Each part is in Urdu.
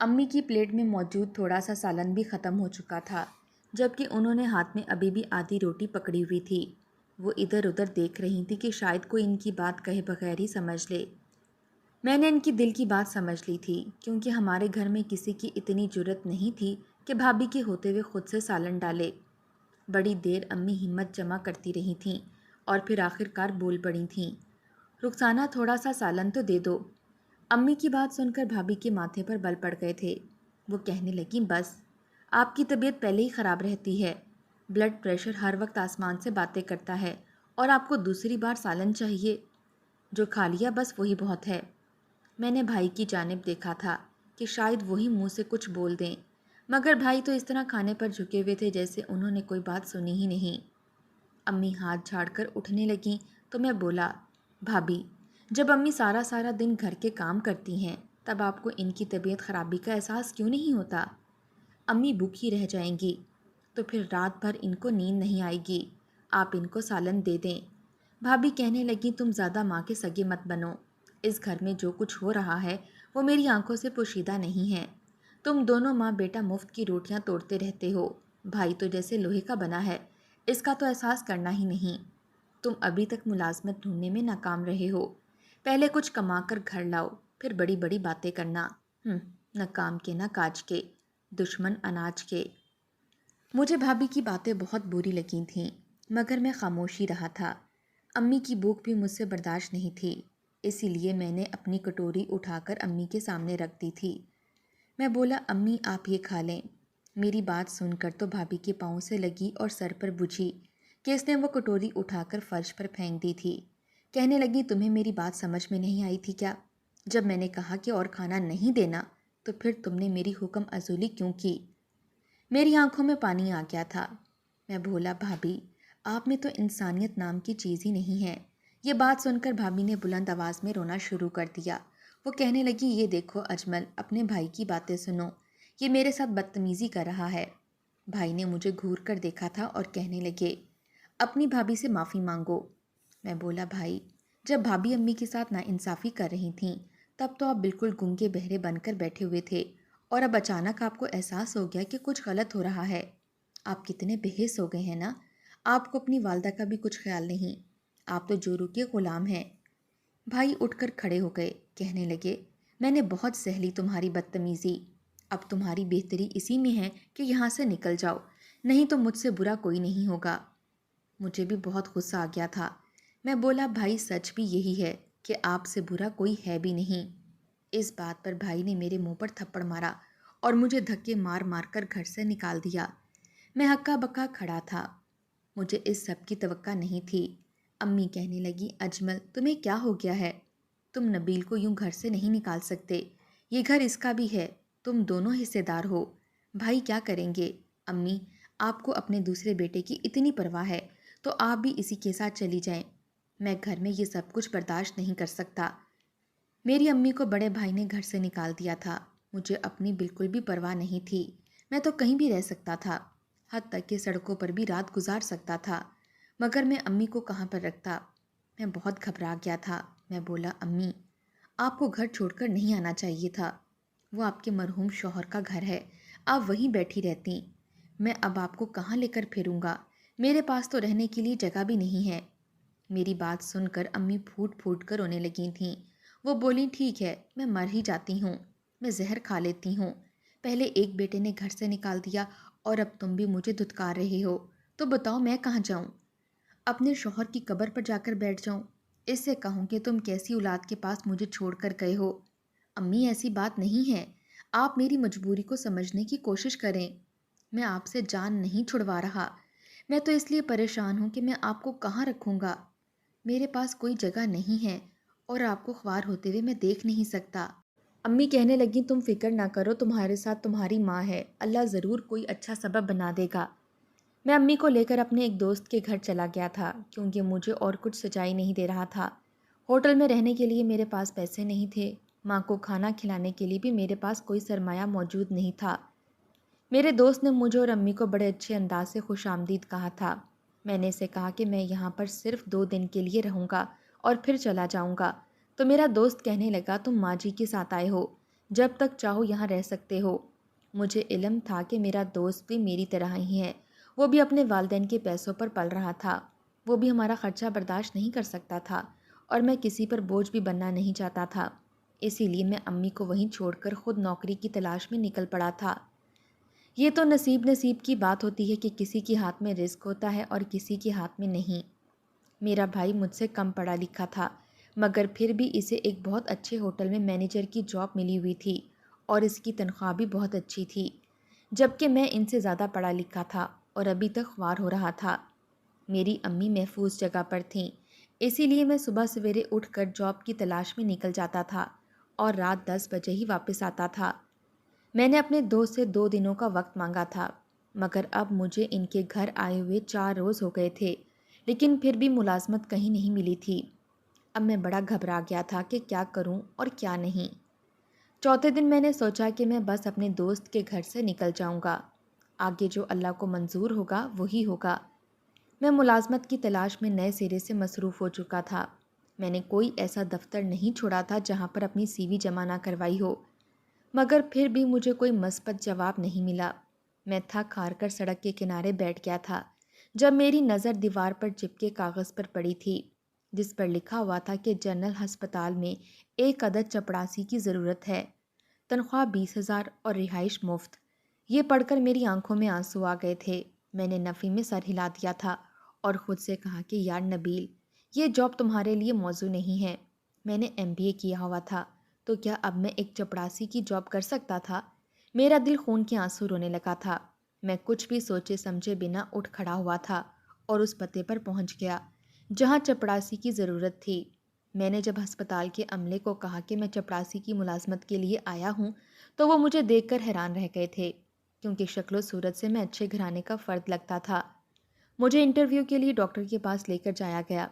امی کی پلیٹ میں موجود تھوڑا سا سالن بھی ختم ہو چکا تھا، جبکہ انہوں نے ہاتھ میں ابھی بھی آدھی روٹی پکڑی ہوئی تھی۔ وہ ادھر ادھر دیکھ رہی تھی کہ شاید کوئی ان کی بات کہے بغیر ہی سمجھ لے۔ میں نے ان کی دل کی بات سمجھ لی تھی، کیونکہ ہمارے گھر میں کسی کی اتنی جرت نہیں تھی کہ بھابھی کے ہوتے ہوئے خود سے سالن ڈالے۔ بڑی دیر امی ہمت جمع کرتی رہی تھیں اور پھر آخر کار بول پڑی تھیں، رخسانہ تھوڑا سا سالن تو دے دو۔ امی کی بات سن کر بھابھی کے ماتھے پر بل پڑ گئے تھے۔ وہ کہنے لگیں، بس آپ کی طبیعت پہلے ہی خراب رہتی ہے، بلڈ پریشر ہر وقت آسمان سے باتیں کرتا ہے، اور آپ کو دوسری بار سالن چاہیے؟ جو کھا لیا بس وہی بہت ہے۔ میں نے بھائی کی جانب دیکھا تھا کہ شاید وہی منہ سے کچھ بول دیں، مگر بھائی تو اس طرح کھانے پر جھکے ہوئے تھے جیسے انہوں نے کوئی بات سنی ہی نہیں۔ امی ہاتھ جھاڑ کر اٹھنے لگیں تو میں بولا، بھابھی، جب امی سارا سارا دن گھر کے کام کرتی ہیں تب آپ کو ان کی طبیعت خرابی کا احساس کیوں نہیں ہوتا؟ امی بھوکی رہ جائیں گی تو پھر رات بھر ان کو نیند نہیں آئے گی، آپ ان کو سالن دے دیں۔ بھابھی کہنے لگیں، تم زیادہ ماں کے سگے مت بنو، اس گھر میں جو کچھ ہو رہا ہے وہ میری آنکھوں سے پوشیدہ نہیں ہے۔ تم دونوں ماں بیٹا مفت کی روٹیاں توڑتے رہتے ہو، بھائی تو جیسے لوہے کا بنا ہے، اس کا تو احساس کرنا ہی نہیں۔ تم ابھی تک ملازمت ڈھونڈنے میں ناکام رہے ہو، پہلے کچھ کما کر گھر لاؤ، پھر بڑی بڑی باتیں کرنا۔ نہ کام کے نہ کاج کے، دشمن اناج کے۔ مجھے بھابھی کی باتیں بہت بری لگی تھیں، مگر میں خاموش ہی رہا تھا۔ امی کی بھوک بھی مجھ سے برداشت نہیں تھی، اسی لیے میں نے اپنی کٹوری اٹھا کر امی کے سامنے رکھ دی تھی۔ میں بولا، امی آپ یہ کھا لیں۔ میری بات سن کر تو بھابھی کے پاؤں سے لگی اور سر پر بجھی کہ اس نے وہ کٹوری اٹھا کر فرش پر پھینک دی تھی۔ کہنے لگی، تمہیں میری بات سمجھ میں نہیں آئی تھی کیا؟ جب میں نے کہا کہ اور کھانا نہیں دینا تو پھر تم نے میری حکم عزولی کیوں کی؟ میری آنکھوں میں پانی آ گیا تھا۔ میں بولا، بھابھی، آپ میں تو انسانیت نام کی چیز ہی نہیں ہے۔ یہ بات سن کر بھابھی نے بلند آواز میں رونا شروع کر دیا۔ وہ کہنے لگی، یہ دیکھو اجمل، اپنے بھائی کی باتیں سنو، یہ میرے ساتھ بدتمیزی کر رہا ہے۔ بھائی نے مجھے گھور کر دیکھا تھا اور کہنے لگے، اپنی بھابھی سے معافی مانگو۔ میں بولا، بھائی، جب بھابھی امی کے ساتھ ناانصافی کر رہی تھیں تب تو آپ بالکل گنگے بہرے بن کر بیٹھے ہوئے تھے، اور اب اچانک آپ کو احساس ہو گیا کہ کچھ غلط ہو رہا ہے۔ آپ کتنے بےحس ہو گئے ہیں نا، آپ کو اپنی والدہ کا بھی کچھ خیال نہیں، آپ تو جورو کے غلام ہیں۔ بھائی اٹھ کر کھڑے ہو گئے، کہنے لگے، میں نے بہت سہ لی تمہاری بدتمیزی، اب تمہاری بہتری اسی میں ہے کہ یہاں سے نکل جاؤ، نہیں تو مجھ سے برا کوئی نہیں ہوگا۔ مجھے بھی بہت غصہ آ گیا تھا۔ میں بولا، بھائی سچ بھی یہی ہے کہ آپ سے برا کوئی ہے بھی نہیں۔ اس بات پر بھائی نے میرے منہ پر تھپڑ مارا اور مجھے دھکے مار مار کر گھر سے نکال دیا۔ میں ہکا بکا کھڑا تھا، مجھے اس سب کی توقع نہیں تھی۔ امی کہنے لگی، اجمل، تمہیں کیا ہو گیا ہے؟ تم نبیل کو یوں گھر سے نہیں نکال سکتے، یہ گھر اس کا بھی ہے، تم دونوں حصے دار ہو۔ بھائی کیا کریں گے؟ امی، آپ کو اپنے دوسرے بیٹے کی اتنی پرواہ ہے تو آپ بھی اسی کے ساتھ چلی جائیں، میں گھر میں یہ سب کچھ برداشت نہیں کر سکتا۔ میری امی کو بڑے بھائی نے گھر سے نکال دیا تھا، مجھے اپنی بالکل بھی پرواہ نہیں تھی، میں تو کہیں بھی رہ سکتا تھا، حد تک کہ سڑکوں پر بھی رات گزار سکتا تھا، مگر میں امی کو کہاں پر رکھتا؟ میں بہت گھبرا گیا تھا۔ میں بولا، امی، آپ کو گھر چھوڑ کر نہیں آنا چاہیے تھا، وہ آپ کے مرحوم شوہر کا گھر ہے، آپ وہیں بیٹھی رہتی، میں اب آپ کو کہاں لے کر پھروں گا؟ میرے پاس تو رہنے کے لیے جگہ بھی نہیں ہے۔ میری بات سن کر امی پھوٹ پھوٹ کر رونے لگی تھیں۔ وہ بولیں، ٹھیک ہے، میں مر ہی جاتی ہوں، میں زہر کھا لیتی ہوں، پہلے ایک بیٹے نے گھر سے نکال دیا اور اب تم بھی مجھے دھتکار رہے ہو، تو بتاؤ میں کہاں جاؤں؟ اپنے شوہر کی قبر پر جا کر بیٹھ جاؤں؟ اس سے کہوں کہ تم کیسی اولاد کے پاس مجھے چھوڑ کر گئے ہو؟ امی، ایسی بات نہیں ہے، آپ میری مجبوری کو سمجھنے کی کوشش کریں، میں آپ سے جان نہیں چھڑوا رہا، میں تو اس لیے پریشان ہوں کہ میں آپ کو کہاں رکھوں گا، میرے پاس کوئی جگہ نہیں ہے اور آپ کو خوار ہوتے ہوئے میں دیکھ نہیں سکتا۔ امی کہنے لگیں، تم فکر نہ کرو، تمہارے ساتھ تمہاری ماں ہے، اللہ ضرور کوئی اچھا سبب بنا دے گا۔ میں امی کو لے کر اپنے ایک دوست کے گھر چلا گیا تھا، کیونکہ مجھے اور کچھ سچائی نہیں دے رہا تھا۔ ہوٹل میں رہنے کے لیے میرے پاس پیسے نہیں تھے، ماں کو کھانا کھلانے کے لیے بھی میرے پاس کوئی سرمایہ موجود نہیں تھا۔ میرے دوست نے مجھے اور امی کو بڑے اچھے انداز سے خوش آمدید کہا تھا۔ میں نے اسے کہا کہ میں یہاں پر صرف 2 دن کے لیے رہوں گا اور پھر چلا جاؤں گا، تو میرا دوست کہنے لگا، تم ماں جی کے ساتھ آئے ہو، جب تک چاہو یہاں رہ سکتے ہو۔ مجھے علم تھا کہ میرا دوست بھی میری طرح ہی ہے، وہ بھی اپنے والدین کے پیسوں پر پل رہا تھا، وہ بھی ہمارا خرچہ برداشت نہیں کر سکتا تھا، اور میں کسی پر بوجھ بھی بننا نہیں چاہتا تھا۔ اسی لیے میں امی کو وہیں چھوڑ کر خود نوکری کی تلاش میں نکل پڑا تھا۔ یہ تو نصیب کی بات ہوتی ہے کہ کسی کے ہاتھ میں رزق ہوتا ہے اور کسی کے ہاتھ میں نہیں۔ میرا بھائی مجھ سے کم پڑھا لکھا تھا، مگر پھر بھی اسے ایک بہت اچھے ہوٹل میں مینیجر کی جاب ملی ہوئی تھی اور اس کی تنخواہ بھی بہت اچھی تھی، جبکہ میں ان سے زیادہ پڑھا لکھا تھا اور ابھی تک خوار ہو رہا تھا۔ میری امی محفوظ جگہ پر تھیں، اسی لیے میں صبح سویرے اٹھ کر جاب کی تلاش میں نکل جاتا تھا اور رات 10 بجے ہی واپس آتا تھا۔ میں نے اپنے دوست سے 2 دنوں کا وقت مانگا تھا، مگر اب مجھے ان کے گھر آئے ہوئے 4 روز ہو گئے تھے، لیکن پھر بھی ملازمت کہیں نہیں ملی تھی۔ اب میں بڑا گھبرا گیا تھا کہ کیا کروں اور کیا نہیں۔ چوتھے دن میں نے سوچا کہ میں بس اپنے دوست کے گھر سے نکل جاؤں گا، آگے جو اللہ کو منظور ہوگا وہی ہوگا۔ میں ملازمت کی تلاش میں نئے سرے سے مصروف ہو چکا تھا۔ میں نے کوئی ایسا دفتر نہیں چھوڑا تھا جہاں پر اپنی سی وی جمع نہ کروائی ہو، مگر پھر بھی مجھے کوئی مثبت جواب نہیں ملا۔ میں تھک ہار کر سڑک کے کنارے بیٹھ گیا تھا جب میری نظر دیوار پر چپکے کاغذ پر پڑی تھی، جس پر لکھا ہوا تھا کہ جنرل ہسپتال میں ایک عدد چپڑاسی کی ضرورت ہے، تنخواہ 20,000 اور رہائش مفت۔ یہ پڑھ کر میری آنکھوں میں آنسو آ گئے تھے۔ میں نے نفی میں سر ہلا دیا تھا اور خود سے کہا کہ یار نبیل، یہ جاب تمہارے لیے موزوں نہیں ہے۔ میں نے MBA کیا ہوا تھا، تو کیا اب میں ایک چپڑاسی کی جاب کر سکتا تھا؟ میرا دل خون کے آنسو رونے لگا تھا۔ میں کچھ بھی سوچے سمجھے بنا اٹھ کھڑا ہوا تھا اور اس پتے پر پہنچ گیا جہاں چپڑاسی کی ضرورت تھی۔ میں نے جب ہسپتال کے عملے کو کہا کہ میں چپڑاسی کی ملازمت کے لیے آیا ہوں، تو وہ مجھے دیکھ کر حیران رہ گئے تھے، کیونکہ شکل و صورت سے میں اچھے گھرانے کا فرد لگتا تھا۔ مجھے انٹرویو کے لیے ڈاکٹر کے پاس لے کر جایا گیا۔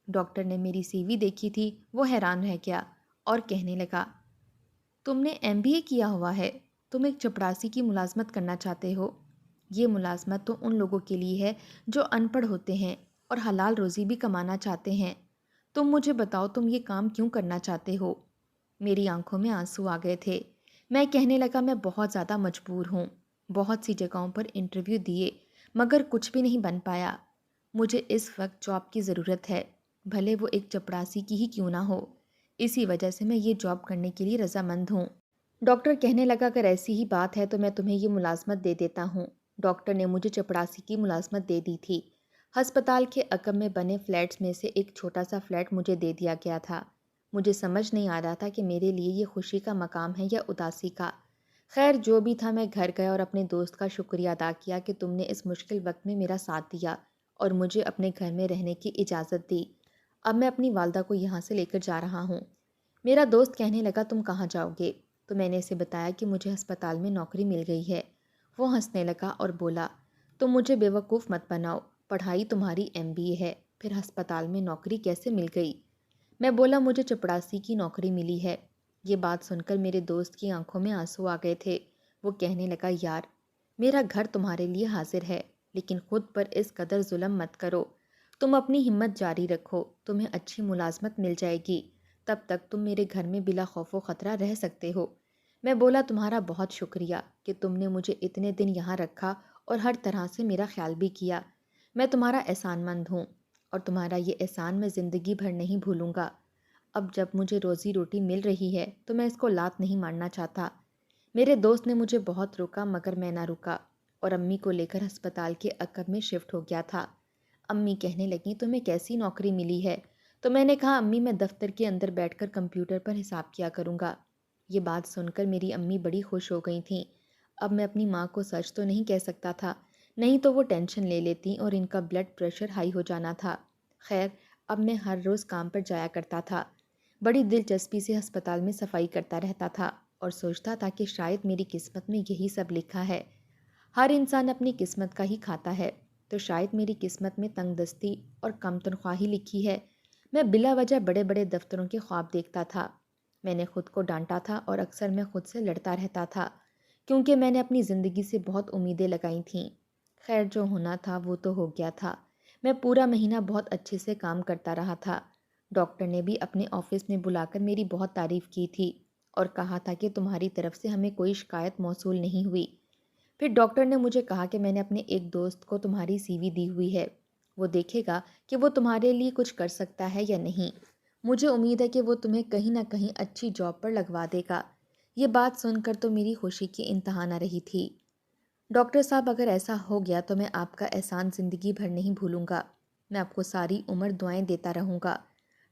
ڈاکٹر نے میری سی وی دیکھی تھی، وہ حیران رہ گیا اور کہنے لگا، تم نے MBA کیا ہوا ہے، تم ایک چپڑاسی کی ملازمت کرنا چاہتے ہو؟ یہ ملازمت تو ان لوگوں کے لیے ہے جو ان پڑھ ہوتے ہیں اور حلال روزی بھی کمانا چاہتے ہیں۔ تم مجھے بتاؤ تم یہ کام کیوں کرنا چاہتے ہو؟ میری آنکھوں میں آنسو آ گئے تھے۔ میں کہنے لگا میں بہت زیادہ مجبور ہوں، بہت سی جگہوں پر انٹرویو دیے مگر کچھ بھی نہیں بن پایا۔ مجھے اس وقت جاب کی ضرورت ہے، بھلے وہ ایک چپڑاسی کی ہی کیوں نہ ہو، اسی وجہ سے میں یہ جاب کرنے کے لیے رضامند ہوں۔ ڈاکٹر کہنے لگا اگر ایسی ہی بات ہے تو میں تمہیں یہ ملازمت دے دیتا ہوں۔ ڈاکٹر نے مجھے چپڑاسی کی ملازمت دے دی تھی۔ ہسپتال کے عقب میں بنے فلیٹس میں سے ایک چھوٹا سا فلیٹ مجھے دے دیا گیا تھا۔ مجھے سمجھ نہیں آ رہا تھا کہ میرے لیے یہ خوشی کا مقام ہے یا اداسی کا۔ خیر جو بھی تھا، میں گھر گیا اور اپنے دوست کا شکریہ ادا کیا کہ تم نے اس مشکل وقت میں میرا ساتھ دیا اور مجھے اپنے گھر میں رہنے کی اجازت دی۔ اب میں اپنی والدہ کو یہاں سے لے کر جا رہا ہوں۔ میرا دوست کہنے لگا تم کہاں جاؤ گے؟ تو میں نے اسے بتایا کہ مجھے ہسپتال میں نوکری مل گئی ہے۔ وہ ہنسنے لگا اور بولا، تم مجھے بیوقوف مت بناؤ، پڑھائی تمہاری MBA ہے، پھر ہسپتال میں نوکری کیسے مل گئی؟ میں بولا مجھے چپڑاسی کی نوکری ملی ہے۔ یہ بات سن کر میرے دوست کی آنکھوں میں آنسو آ گئے تھے۔ وہ کہنے لگا یار، میرا گھر تمہارے لیے حاضر ہے، لیکن خود پر اس قدر ظلم مت کرو۔ تم اپنی ہمت جاری رکھو، تمہیں اچھی ملازمت مل جائے گی، تب تک تم میرے گھر میں بلا خوف و خطرہ رہ سکتے ہو۔ میں بولا تمہارا بہت شکریہ کہ تم نے مجھے اتنے دن یہاں رکھا اور ہر طرح سے میرا خیال بھی کیا۔ میں تمہارا احسان مند ہوں اور تمہارا یہ احسان میں زندگی بھر نہیں بھولوں گا۔ اب جب مجھے روزی روٹی مل رہی ہے تو میں اس کو لات نہیں مارنا چاہتا۔ میرے دوست نے مجھے بہت روکا مگر میں نہ رکا اور امی کو لے کر ہسپتال کے عقب میں شفٹ ہو گیا تھا۔ امی کہنے لگیں تمہیں کیسی نوکری ملی ہے؟ تو میں نے کہا امی میں دفتر کے اندر بیٹھ کر کمپیوٹر پر حساب کیا کروں گا۔ یہ بات سن کر میری امی بڑی خوش ہو گئی تھیں۔ اب میں اپنی ماں کو سچ تو نہیں کہہ سکتا تھا، نہیں تو وہ ٹینشن لے لیتی اور ان کا بلڈ پریشر ہائی ہو جانا تھا۔ خیر اب میں ہر روز کام پر جایا کرتا تھا، بڑی دلچسپی سے ہسپتال میں صفائی کرتا رہتا تھا اور سوچتا تھا کہ شاید میری قسمت میں یہی سب لکھا ہے۔ ہر انسان اپنی قسمت کا ہی کھاتا ہے، تو شاید میری قسمت میں تنگ دستی اور کم تنخواہی لکھی ہے۔ میں بلا وجہ بڑے بڑے دفتروں کے خواب دیکھتا تھا۔ میں نے خود کو ڈانٹا تھا اور اکثر میں خود سے لڑتا رہتا تھا، کیونکہ میں نے اپنی زندگی سے بہت امیدیں لگائی تھیں۔ خیر جو ہونا تھا وہ تو ہو گیا تھا۔ میں پورا مہینہ بہت اچھے سے کام کرتا رہا تھا۔ ڈاکٹر نے بھی اپنے آفس میں بلا کر میری بہت تعریف کی تھی اور کہا تھا کہ تمہاری طرف سے ہمیں کوئی شکایت موصول نہیں ہوئی۔ پھر ڈاکٹر نے مجھے کہا کہ میں نے اپنے ایک دوست کو تمہاری سی وی دی ہوئی ہے، وہ دیکھے گا کہ وہ تمہارے لیے کچھ کر سکتا ہے یا نہیں۔ مجھے امید ہے کہ وہ تمہیں کہیں نہ کہیں اچھی جاب پر لگوا دے گا۔ یہ بات سن کر تو میری خوشی کی انتہا نہ رہی تھی۔ ڈاکٹر صاحب، اگر ایسا ہو گیا تو میں آپ کا احسان زندگی بھر نہیں بھولوں گا۔ میں آپ کو ساری عمر دعائیں دیتا رہوں گا۔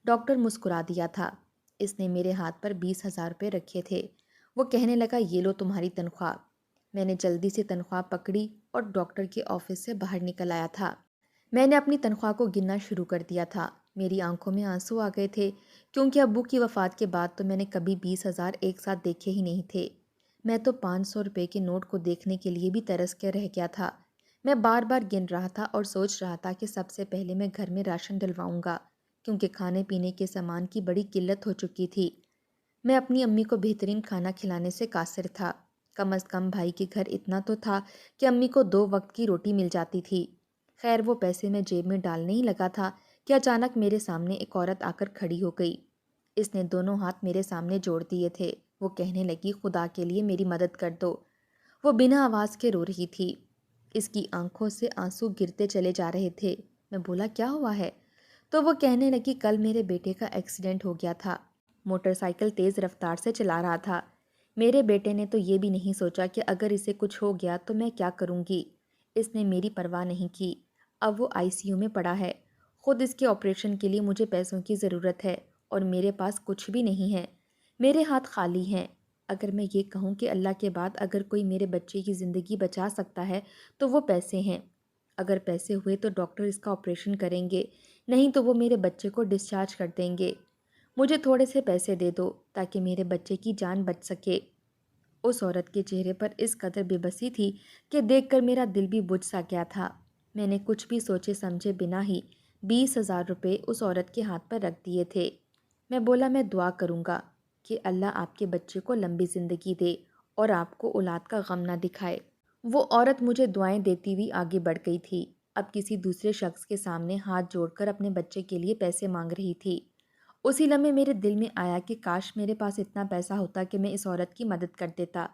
ڈاکٹر مسکرا دیا تھا۔ اس نے میرے ہاتھ پر 20,000 روپے رکھے تھے۔ وہ کہنے لگا، یہ لو تمہاری تنخواہ۔ میں نے جلدی سے تنخواہ پکڑی اور ڈاکٹر کے آفس سے باہر نکل آیا تھا۔ میں نے اپنی تنخواہ کو گننا شروع کر دیا تھا۔ میری آنکھوں میں آنسو آ گئے تھے، کیونکہ ابو کی وفات کے بعد تو میں نے کبھی 20,000 ایک ساتھ دیکھے ہی نہیں تھے۔ میں تو 500 روپے کے نوٹ کو دیکھنے کے لیے بھی ترس کے رہ گیا تھا۔ میں بار بار گن رہا تھا اور سوچ رہا تھا کہ سب سے پہلے میں گھر میں راشن ڈلواؤں گا، کیونکہ کھانے پینے کے سامان کی بڑی قلت ہو چکی تھی۔ میں اپنی امی کو بہترین کھانا کھلانے سے قاصر تھا۔ کم از کم بھائی کے گھر اتنا تو تھا کہ امی کو 2 وقت کی روٹی مل جاتی تھی۔ خیر، وہ پیسے میں جیب میں ڈالنے ہی لگا تھا کہ اچانک میرے سامنے ایک عورت آ کر کھڑی ہو گئی۔ اس نے دونوں ہاتھ میرے سامنے جوڑ دیے تھے۔ وہ کہنے لگی، خدا کے لیے میری مدد کر دو۔ وہ بنا آواز کے رو رہی تھی۔ اس کی آنکھوں سے آنسو گرتے چلے جا رہے تھے۔ میں بولا، کیا ہوا ہے؟ تو وہ کہنے لگی، کل میرے بیٹے کا ایکسیڈنٹ ہو گیا تھا۔ موٹر سائیکل تیز رفتار سے چلا رہا تھا۔ میرے بیٹے نے تو یہ بھی نہیں سوچا کہ اگر اسے کچھ ہو گیا تو میں کیا کروں گی۔ اس نے میری پرواہ نہیں کی۔ اب وہ ICU میں پڑا ہے۔ خود اس کے آپریشن کے لیے مجھے پیسوں کی ضرورت ہے اور میرے پاس کچھ بھی نہیں ہے۔ میرے ہاتھ خالی ہیں۔ اگر میں یہ کہوں کہ اللہ کے بعد اگر کوئی میرے بچے کی زندگی بچا سکتا ہے تو وہ پیسے ہیں۔ اگر پیسے ہوئے تو ڈاکٹر اس کا آپریشن کریں گے، نہیں تو وہ میرے بچے کو ڈسچارج کر دیں گے۔ مجھے تھوڑے سے پیسے دے دو تاکہ میرے بچے کی جان بچ سکے۔ اس عورت کے چہرے پر اس قدر بے بسی تھی کہ دیکھ کر میرا دل بھی بجھ سا گیا تھا۔ میں نے کچھ بھی سوچے سمجھے بنا ہی 20,000 روپے اس عورت کے ہاتھ پر رکھ دیے تھے۔ میں بولا، میں دعا کروں گا کہ اللہ آپ کے بچے کو لمبی زندگی دے اور آپ کو اولاد کا غم نہ دکھائے۔ وہ عورت مجھے دعائیں دیتی ہوئی آگے بڑھ گئی تھی۔ اب کسی دوسرے شخص کے سامنے ہاتھ جوڑ کر اپنے بچے کے لیے پیسے مانگ رہی تھی۔ اسی لمحے میرے دل میں آیا کہ کاش میرے پاس اتنا پیسہ ہوتا کہ میں اس عورت کی مدد کر دیتا۔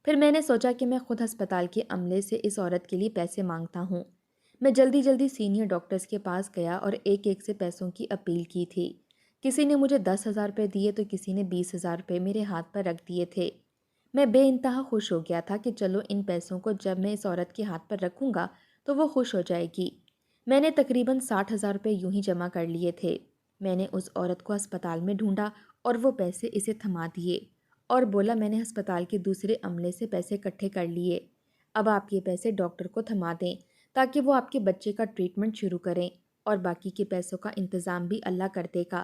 پھر میں نے سوچا کہ میں خود ہسپتال کے عملے سے اس عورت کے لیے پیسے مانگتا ہوں۔ میں جلدی سینئر ڈاکٹرز کے پاس گیا اور ایک ایک سے پیسوں کی اپیل کی تھی۔ کسی نے مجھے 10,000 روپے دیے تو کسی نے 20,000 روپے میرے ہاتھ پر رکھ دیے تھے۔ میں بے انتہا خوش ہو گیا تھا کہ چلو ان پیسوں کو جب میں اس عورت کے ہاتھ پر رکھوں گا تو وہ خوش ہو جائے گی۔ میں نے تقریباً 60,000 روپے یوں ہی جمع کر لیے تھے۔ میں نے اس عورت کو ہسپتال میں ڈھونڈا اور وہ پیسے اسے تھما دیے اور بولا، میں نے ہسپتال کے دوسرے عملے سے پیسے اکٹھے کر لیے۔ اب آپ یہ پیسے ڈاکٹر کو تھما دیں تاکہ وہ آپ کے بچے کا ٹریٹمنٹ شروع کریں اور باقی کے پیسوں کا انتظام بھی اللہ کر دے گا۔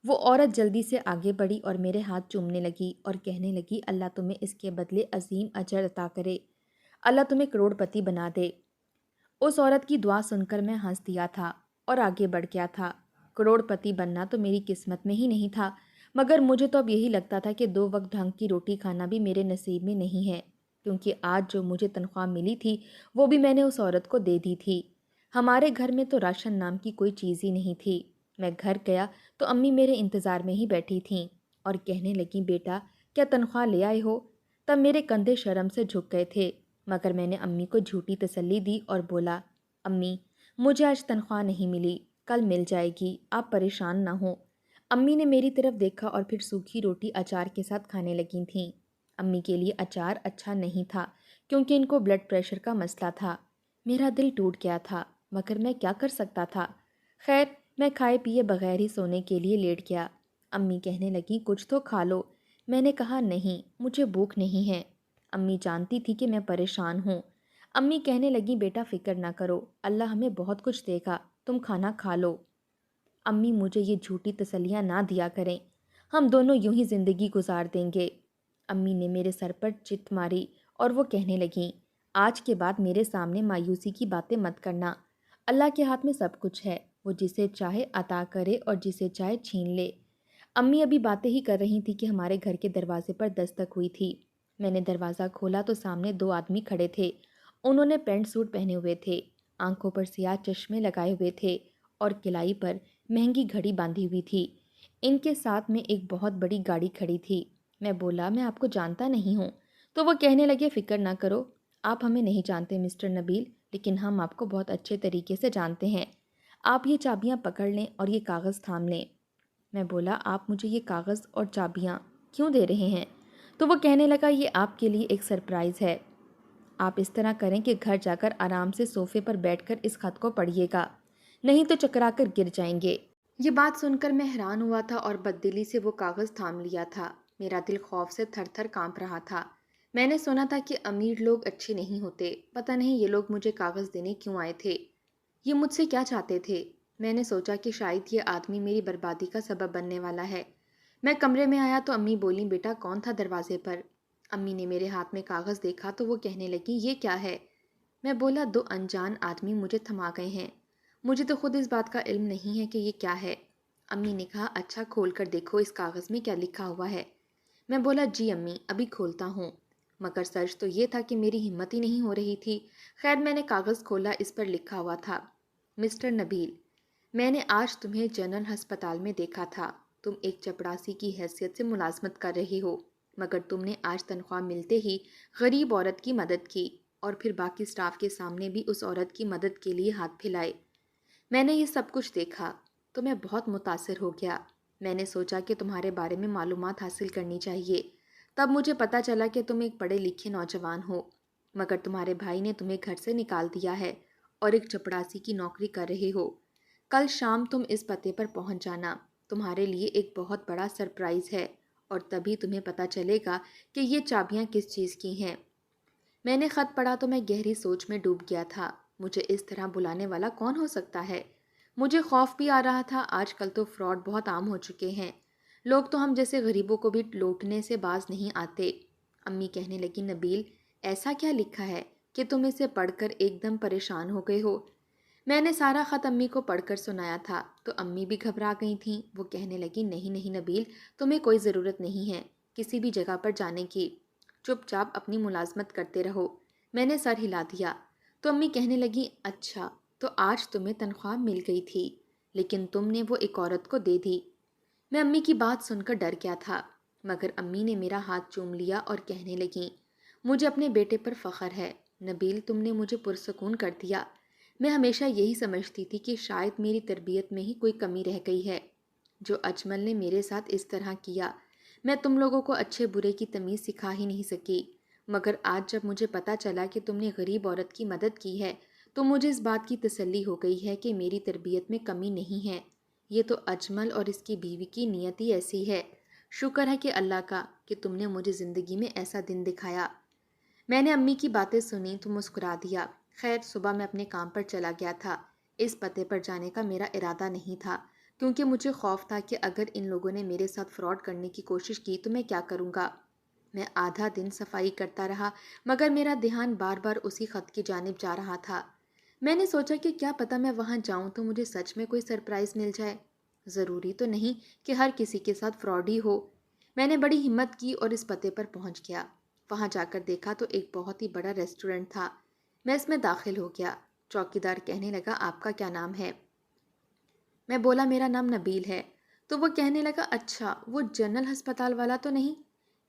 وہ عورت جلدی سے آگے بڑھی اور میرے ہاتھ چومنے لگی اور کہنے لگی، اللہ تمہیں اس کے بدلے عظیم اجر عطا کرے، اللہ تمہیں کروڑ پتی بنا دے۔ اس عورت کی دعا سن کر میں ہنس دیا تھا اور آگے بڑھ گیا تھا۔ کروڑ پتی بننا تو میری قسمت میں ہی نہیں تھا، مگر مجھے تو اب یہی لگتا تھا کہ 2 وقت ڈھنگ کی روٹی کھانا بھی میرے نصیب میں نہیں ہے، کیونکہ آج جو مجھے تنخواہ ملی تھی وہ بھی میں نے اس عورت کو دے دی تھی۔ ہمارے گھر میں تو راشن نام کی کوئی چیز ہی نہیں تھی۔ میں گھر گیا تو امی میرے انتظار میں ہی بیٹھی تھیں اور کہنے لگیں، بیٹا کیا تنخواہ لے آئے ہو؟ تب میرے کندھے شرم سے جھک گئے تھے، مگر میں نے امی کو جھوٹی تسلی دی اور بولا، امی مجھے آج تنخواہ نہیں ملی، کل مل جائے گی، آپ پریشان نہ ہوں۔ امی نے میری طرف دیکھا اور پھر سوکھی روٹی اچار کے ساتھ کھانے لگی تھیں۔ امی کے لیے اچار اچھا نہیں تھا کیونکہ ان کو بلڈ پریشر کا مسئلہ تھا۔ میرا دل ٹوٹ گیا تھا، مگر میں کیا کر سکتا تھا؟ خیر، میں کھائے پیے بغیر ہی سونے کے لیے لیٹ گیا۔ امی کہنے لگیں، کچھ تو کھا لو۔ میں نے کہا، نہیں، مجھے بھوک نہیں ہے۔ امی جانتی تھی کہ میں پریشان ہوں۔ امی کہنے لگیں، بیٹا فکر نہ کرو، اللہ ہمیں بہت کچھ دے گا، تم کھانا کھا لو۔ امی مجھے یہ جھوٹی تسلیاں نہ دیا کریں، ہم دونوں یوں ہی زندگی گزار دیں گے۔ امی نے میرے سر پر چت ماری اور وہ کہنے لگیں، آج کے بعد میرے سامنے مایوسی کی باتیں مت کرنا، اللہ کے ہاتھ میں سب کچھ ہے، وہ جسے چاہے عطا کرے اور جسے چاہے چھین لے۔ امی ابھی باتیں ہی کر رہی تھی کہ ہمارے گھر کے دروازے پر دستک ہوئی تھی۔ میں نے دروازہ کھولا تو سامنے 2 آدمی کھڑے تھے۔ انہوں نے پینٹ سوٹ پہنے ہوئے تھے، آنکھوں پر سیاہ چشمے لگائے ہوئے تھے اور کلائی پر مہنگی گھڑی باندھی ہوئی تھی۔ ان کے ساتھ میں ایک بہت بڑی گاڑی کھڑی تھی۔ میں بولا میں آپ کو جانتا نہیں ہوں۔ تو وہ کہنے لگے فکر نہ کرو، آپ ہمیں نہیں جانتے مسٹر نبیل، لیکن ہم آپ کو بہت اچھے طریقے سے جانتے ہیں۔ آپ یہ چابیاں پکڑ لیں اور یہ کاغذ تھام لیں۔ میں بولا آپ مجھے یہ کاغذ اور چابیاں کیوں دے رہے ہیں؟ تو وہ کہنے لگا یہ آپ کے لیے ایک سرپرائز ہے۔ آپ اس طرح کریں کہ گھر جا کر آرام سے صوفے پر بیٹھ کر اس خط کو پڑھیے گا، نہیں تو چکرا کر گر جائیں گے۔ یہ بات سن کر میں حیران ہوا تھا اور بددلی سے وہ کاغذ تھام لیا تھا۔ میرا دل خوف سے تھر تھر کانپ رہا تھا۔ میں نے سنا تھا کہ امیر لوگ اچھے نہیں ہوتے، پتہ نہیں یہ لوگ مجھے کاغذ دینے کیوں آئے تھے، یہ مجھ سے کیا چاہتے تھے؟ میں نے سوچا کہ شاید یہ آدمی میری بربادی کا سبب بننے والا ہے۔ میں کمرے میں آیا تو امی بولیں بیٹا کون تھا دروازے پر؟ امی نے میرے ہاتھ میں کاغذ دیکھا تو وہ کہنے لگی یہ کیا ہے؟ میں بولا دو انجان آدمی مجھے تھما گئے ہیں، مجھے تو خود اس بات کا علم نہیں ہے کہ یہ کیا ہے۔ امی نے کہا اچھا کھول کر دیکھو اس کاغذ میں کیا لکھا ہوا ہے۔ میں بولا جی امی ابھی کھولتا ہوں، مگر سچ تو یہ تھا کہ میری ہمت ہی نہیں ہو رہی تھی۔ خیر میں نے کاغذ کھولا، اس پر لکھا ہوا تھا مسٹر نبیل، میں نے آج تمہیں جنرل ہسپتال میں دیکھا تھا، تم ایک چپڑاسی کی حیثیت سے ملازمت کر رہے ہو، مگر تم نے آج تنخواہ ملتے ہی غریب عورت کی مدد کی اور پھر باقی سٹاف کے سامنے بھی اس عورت کی مدد کے لیے ہاتھ پھیلائے۔ میں نے یہ سب کچھ دیکھا تو میں بہت متاثر ہو گیا۔ میں نے سوچا کہ تمہارے بارے میں معلومات حاصل کرنی چاہیے۔ تب مجھے پتہ چلا کہ تم ایک پڑھے لکھے نوجوان ہو، مگر تمہارے بھائی نے تمہیں گھر سے نکال دیا ہے اور ایک چپڑاسی کی نوکری کر رہے ہو۔ کل شام تم اس پتے پر پہنچ جانا، تمہارے لیے ایک بہت بڑا سرپرائز ہے اور تبھی تمہیں پتہ چلے گا کہ یہ چابیاں کس چیز کی ہیں۔ میں نے خط پڑھا تو میں گہری سوچ میں ڈوب گیا تھا۔ مجھے اس طرح بلانے والا کون ہو سکتا ہے؟ مجھے خوف بھی آ رہا تھا، آج کل تو فراڈ بہت عام ہو چکے ہیں، لوگ تو ہم جیسے غریبوں کو بھی لوٹنے سے باز نہیں آتے۔ امی کہنے لگی نبیل ایسا کیا لکھا ہے کہ تم اسے پڑھ کر ایک دم پریشان ہو گئے ہو؟ میں نے سارا خط امی کو پڑھ کر سنایا تھا تو امی بھی گھبرا گئی تھیں۔ وہ کہنے لگی نہیں نہیں نبیل، تمہیں کوئی ضرورت نہیں ہے کسی بھی جگہ پر جانے کی، چپ چاپ اپنی ملازمت کرتے رہو۔ میں نے سر ہلا دیا تو امی کہنے لگی اچھا تو آج تمہیں تنخواہ مل گئی تھی لیکن تم نے وہ ایک عورت کو دے دی۔ میں امی کی بات سن کر ڈر گیا تھا، مگر امی نے میرا ہاتھ چوم لیا اور کہنے لگیں مجھے اپنے بیٹے پر فخر ہے نبیل، تم نے مجھے پرسکون کر دیا۔ میں ہمیشہ یہی سمجھتی تھی کہ شاید میری تربیت میں ہی کوئی کمی رہ گئی ہے، جو اجمل نے میرے ساتھ اس طرح کیا۔ میں تم لوگوں کو اچھے برے کی تمیز سکھا ہی نہیں سکی، مگر آج جب مجھے پتہ چلا کہ تم نے غریب عورت کی مدد کی ہے تو مجھے اس بات کی تسلی ہو گئی ہے کہ میری تربیت میں کمی نہیں ہے۔ یہ تو اجمل اور اس کی بیوی کی نیت ہی ایسی ہے، شکر ہے کہ اللہ کا کہ تم نے مجھے زندگی میں ایسا دن دکھایا۔ میں نے امی کی باتیں سنی تو مسکرا دیا۔ خیر صبح میں اپنے کام پر چلا گیا تھا۔ اس پتے پر جانے کا میرا ارادہ نہیں تھا کیونکہ مجھے خوف تھا کہ اگر ان لوگوں نے میرے ساتھ فراڈ کرنے کی کوشش کی تو میں کیا کروں گا۔ میں آدھا دن صفائی کرتا رہا مگر میرا دھیان بار بار اسی خط کی جانب جا رہا تھا۔ میں نے سوچا کہ کیا پتہ میں وہاں جاؤں تو مجھے سچ میں کوئی سرپرائز مل جائے، ضروری تو نہیں کہ ہر کسی کے ساتھ فراڈ ہی ہو۔ میں نے بڑی ہمت کی اور اس پتے پر پہنچ گیا۔ وہاں جا کر دیکھا تو ایک بہت ہی بڑا ریسٹورنٹ تھا۔ میں اس میں داخل ہو گیا۔ چوکیدار کہنے لگا آپ کا کیا نام ہے؟ میں بولا میرا نام نبیل ہے۔ تو وہ کہنے لگا اچھا وہ جنرل ہسپتال والا تو نہیں؟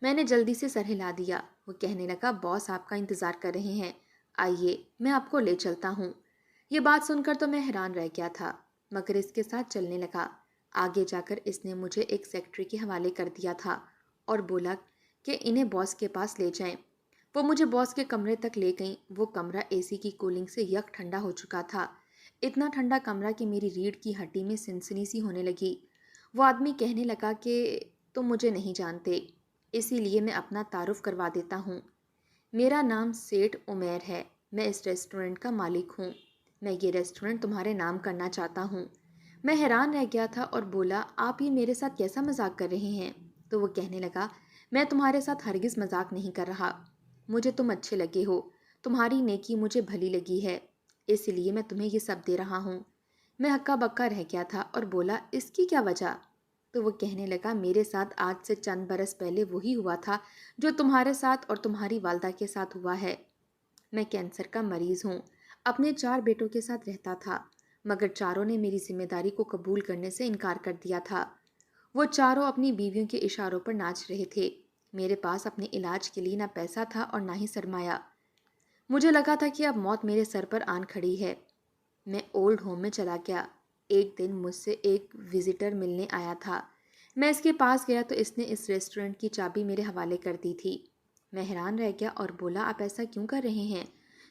میں نے جلدی سے سر ہلا دیا۔ وہ کہنے لگا باس آپ کا انتظار کر رہے ہیں، آئیے میں آپ کو لے چلتا ہوں۔ یہ بات سن کر تو میں حیران رہ گیا تھا مگر اس کے ساتھ چلنے لگا۔ آگے جا کر اس نے مجھے ایک سیکرٹری کے حوالے کر دیا تھا اور بولا کہ انہیں باس کے پاس لے جائیں۔ وہ مجھے باس کے کمرے تک لے گئیں۔ وہ کمرہ اے سی کی کولنگ سے یک ٹھنڈا ہو چکا تھا، اتنا ٹھنڈا کمرہ کہ میری ریڑھ کی ہڈی میں سنسنی سی ہونے لگی۔ وہ آدمی کہنے لگا کہ تم مجھے نہیں جانتے، اسی لیے میں اپنا تعارف کروا دیتا ہوں۔ میرا نام سیٹھ عمیر ہے، میں اس ریسٹورنٹ کا مالک ہوں، میں یہ ریسٹورنٹ تمہارے نام کرنا چاہتا ہوں۔ میں حیران رہ گیا تھا اور بولا آپ یہ میرے ساتھ کیسا مذاق کر رہے ہیں؟ تو وہ کہنے لگا میں تمہارے ساتھ ہرگز مذاق نہیں کر رہا، مجھے تم اچھے لگے ہو، تمہاری نیکی مجھے بھلی لگی ہے، اس لیے میں تمہیں یہ سب دے رہا ہوں۔ میں ہکا بکا رہ گیا تھا اور بولا اس کی کیا وجہ؟ تو وہ کہنے لگا میرے ساتھ آج سے چند برس پہلے وہی ہوا تھا جو تمہارے ساتھ اور تمہاری والدہ کے ساتھ ہوا ہے۔ میں کینسر کا مریض ہوں، اپنے 4 بیٹوں کے ساتھ رہتا تھا مگر چاروں نے میری ذمہ داری کو قبول کرنے سے انکار کر دیا تھا۔ وہ چاروں اپنی بیویوں کے اشاروں پر ناچ رہے تھے۔ میرے پاس اپنے علاج کے لیے نہ پیسہ تھا اور نہ ہی سرمایہ۔ مجھے لگا تھا کہ اب موت میرے سر پر آن کھڑی ہے۔ میں اولڈ ہوم میں چلا گیا۔ ایک دن مجھ سے ایک وزٹر ملنے آیا تھا۔ میں اس کے پاس گیا تو اس نے اس ریسٹورنٹ کی چابی میرے حوالے کر دی تھی۔ میں حیران رہ گیا اور بولا، آپ ایسا کیوں کر رہے ہیں؟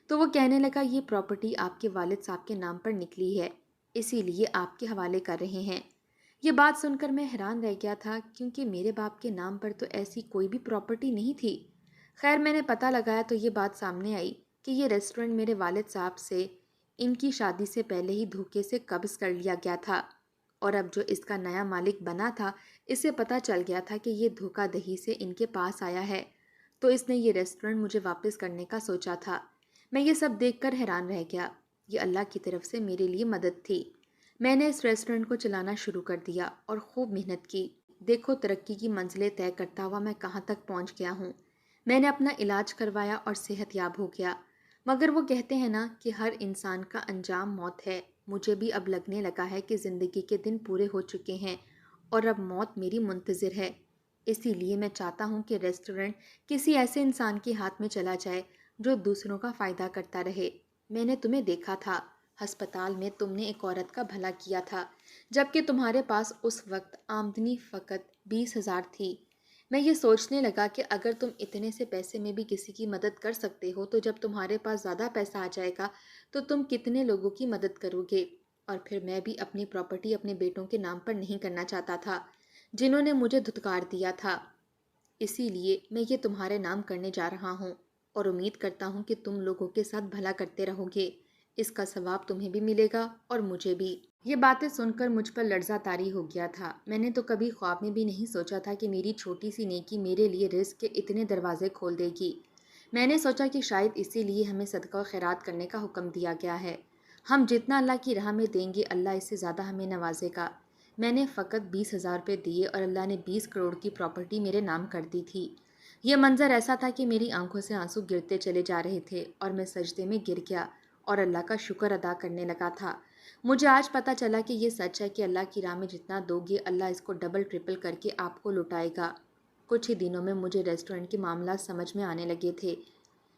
تو وہ کہنے لگا، یہ پراپرٹی آپ کے والد صاحب کے نام پر نکلی ہے، اسی لیے آپ کے حوالے کر رہے ہیں۔ یہ بات سن کر میں حیران رہ گیا تھا، کیونکہ میرے باپ کے نام پر تو ایسی کوئی بھی پراپرٹی نہیں تھی۔ خیر میں نے پتہ لگایا تو یہ بات سامنے آئی کہ یہ ریسٹورنٹ میرے والد صاحب سے ان کی شادی سے پہلے ہی دھوکے سے قبض کر لیا گیا تھا، اور اب جو اس کا نیا مالک بنا تھا اسے پتہ چل گیا تھا کہ یہ دھوکہ دہی سے ان کے پاس آیا ہے، تو اس نے یہ ریسٹورنٹ مجھے واپس کرنے کا سوچا تھا۔ میں یہ سب دیکھ کر حیران رہ گیا۔ یہ اللہ کی طرف سے میرے لیے مدد تھی۔ میں نے اس ریسٹورنٹ کو چلانا شروع کر دیا اور خوب محنت کی۔ دیکھو ترقی کی منزلیں طے کرتا ہوا میں کہاں تک پہنچ گیا ہوں۔ میں نے اپنا علاج کروایا اور صحت یاب ہو گیا۔ مگر وہ کہتے ہیں نا کہ ہر انسان کا انجام موت ہے۔ مجھے بھی اب لگنے لگا ہے کہ زندگی کے دن پورے ہو چکے ہیں اور اب موت میری منتظر ہے۔ اسی لیے میں چاہتا ہوں کہ ریسٹورنٹ کسی ایسے انسان کے ہاتھ میں چلا جائے جو دوسروں کا فائدہ کرتا رہے۔ میں نے تمہیں دیکھا تھا، ہسپتال میں تم نے ایک عورت کا بھلا کیا تھا، جبکہ تمہارے پاس اس وقت آمدنی فقط 20,000 تھی۔ میں یہ سوچنے لگا کہ اگر تم اتنے سے پیسے میں بھی کسی کی مدد کر سکتے ہو تو جب تمہارے پاس زیادہ پیسہ آ جائے گا تو تم کتنے لوگوں کی مدد کرو گے۔ اور پھر میں بھی اپنی پراپرٹی اپنے بیٹوں کے نام پر نہیں کرنا چاہتا تھا، جنہوں نے مجھے دھتکار دیا تھا۔ اسی لیے میں یہ تمہارے نام کرنے جا رہا ہوں اور امید کرتا ہوں کہ تم لوگوں کے ساتھ بھلا کرتے رہو گے۔ اس کا ثواب تمہیں بھی ملے گا اور مجھے بھی۔ یہ باتیں سن کر مجھ پر لرزہ طاری ہو گیا تھا۔ میں نے تو کبھی خواب میں بھی نہیں سوچا تھا کہ میری چھوٹی سی نیکی میرے لیے رزق کے اتنے دروازے کھول دے گی۔ میں نے سوچا کہ شاید اسی لیے ہمیں صدقہ و خیرات کرنے کا حکم دیا گیا ہے۔ ہم جتنا اللہ کی راہ میں دیں گے اللہ اس سے زیادہ ہمیں نوازے گا۔ میں نے فقط 20,000 روپے دیے اور اللہ نے 20 کروڑ کی پراپرٹی میرے نام کر دی تھی۔ یہ منظر ایسا تھا کہ میری آنکھوں سے آنسو گرتے چلے جا رہے تھے اور میں سجدے میں گر گیا اور اللہ کا شکر ادا کرنے لگا تھا۔ مجھے آج پتہ چلا کہ یہ سچ ہے کہ اللہ کی راہ میں جتنا دو گے اللہ اس کو ڈبل ٹرپل کر کے آپ کو لوٹائے گا۔ کچھ ہی دنوں میں مجھے ریسٹورنٹ کے معاملات سمجھ میں آنے لگے تھے۔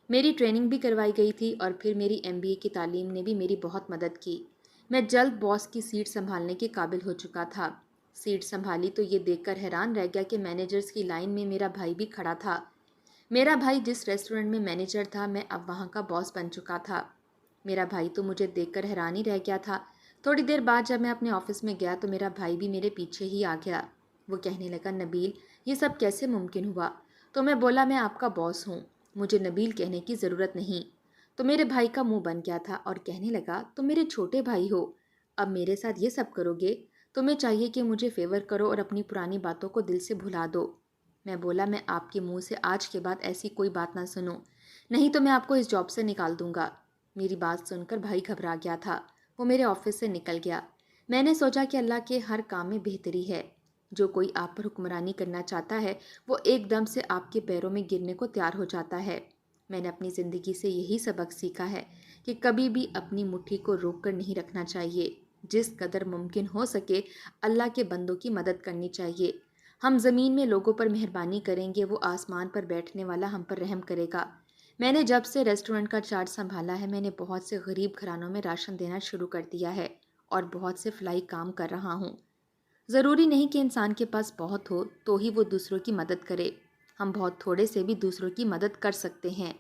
میری ٹریننگ بھی کروائی گئی تھی اور پھر میری MBA کی تعلیم نے بھی میری بہت مدد کی۔ میں جلد باس کی سیٹ سنبھالنے کے قابل ہو چکا تھا۔ سیٹ سنبھالی تو یہ دیکھ کر حیران رہ گیا کہ مینیجرز کی لائن میں میرا بھائی بھی کھڑا تھا۔ میرا بھائی جس ریسٹورنٹ میں مینیجر تھا میں اب وہاں کا باس بن چکا تھا۔ میرا بھائی تو مجھے دیکھ کر حیران ہی رہ گیا تھا۔ تھوڑی دیر بعد جب میں اپنے آفس میں گیا تو میرا بھائی بھی میرے پیچھے ہی آ گیا۔ وہ کہنے لگا، نبیل یہ سب کیسے ممکن ہوا؟ تو میں بولا، میں آپ کا باس ہوں، مجھے نبیل کہنے کی ضرورت نہیں۔ تو میرے بھائی کا منہ بن گیا تھا اور کہنے لگا، تم میرے چھوٹے بھائی ہو، اب میرے ساتھ یہ سب کرو گے؟ تمہیں چاہیے کہ مجھے فیور کرو اور اپنی پرانی باتوں کو دل سے بھلا دو۔ میں بولا، میں آپ کے منہ سے آج کے بعد ایسی کوئی بات نہ سنوں، نہیں تو میں آپ کو اس جاب سے نکال دوں گا۔ میری بات سن کر بھائی گھبرا گیا تھا۔ وہ میرے آفس سے نکل گیا۔ میں نے سوچا کہ اللہ کے ہر کام میں بہتری ہے۔ جو کوئی آپ پر حکمرانی کرنا چاہتا ہے وہ ایک دم سے آپ کے پیروں میں گرنے کو تیار ہو جاتا ہے۔ میں نے اپنی زندگی سے یہی سبق سیکھا ہے کہ کبھی بھی اپنی مٹھی کو روک کر نہیں رکھنا چاہیے۔ جس قدر ممکن ہو سکے اللہ کے بندوں کی مدد کرنی چاہیے۔ ہم زمین میں لوگوں پر مہربانی کریں گے، وہ آسمان پر بیٹھنے والا ہم پر رحم کرے گا۔ میں نے جب سے ریسٹورنٹ کا چارج سنبھالا ہے میں نے بہت سے غریب گھرانوں میں راشن دینا شروع کر دیا ہے اور بہت سے فلائی کام کر رہا ہوں۔ ضروری نہیں کہ انسان کے پاس بہت ہو تو ہی وہ دوسروں کی مدد کرے، ہم بہت تھوڑے سے بھی دوسروں کی مدد کر سکتے ہیں۔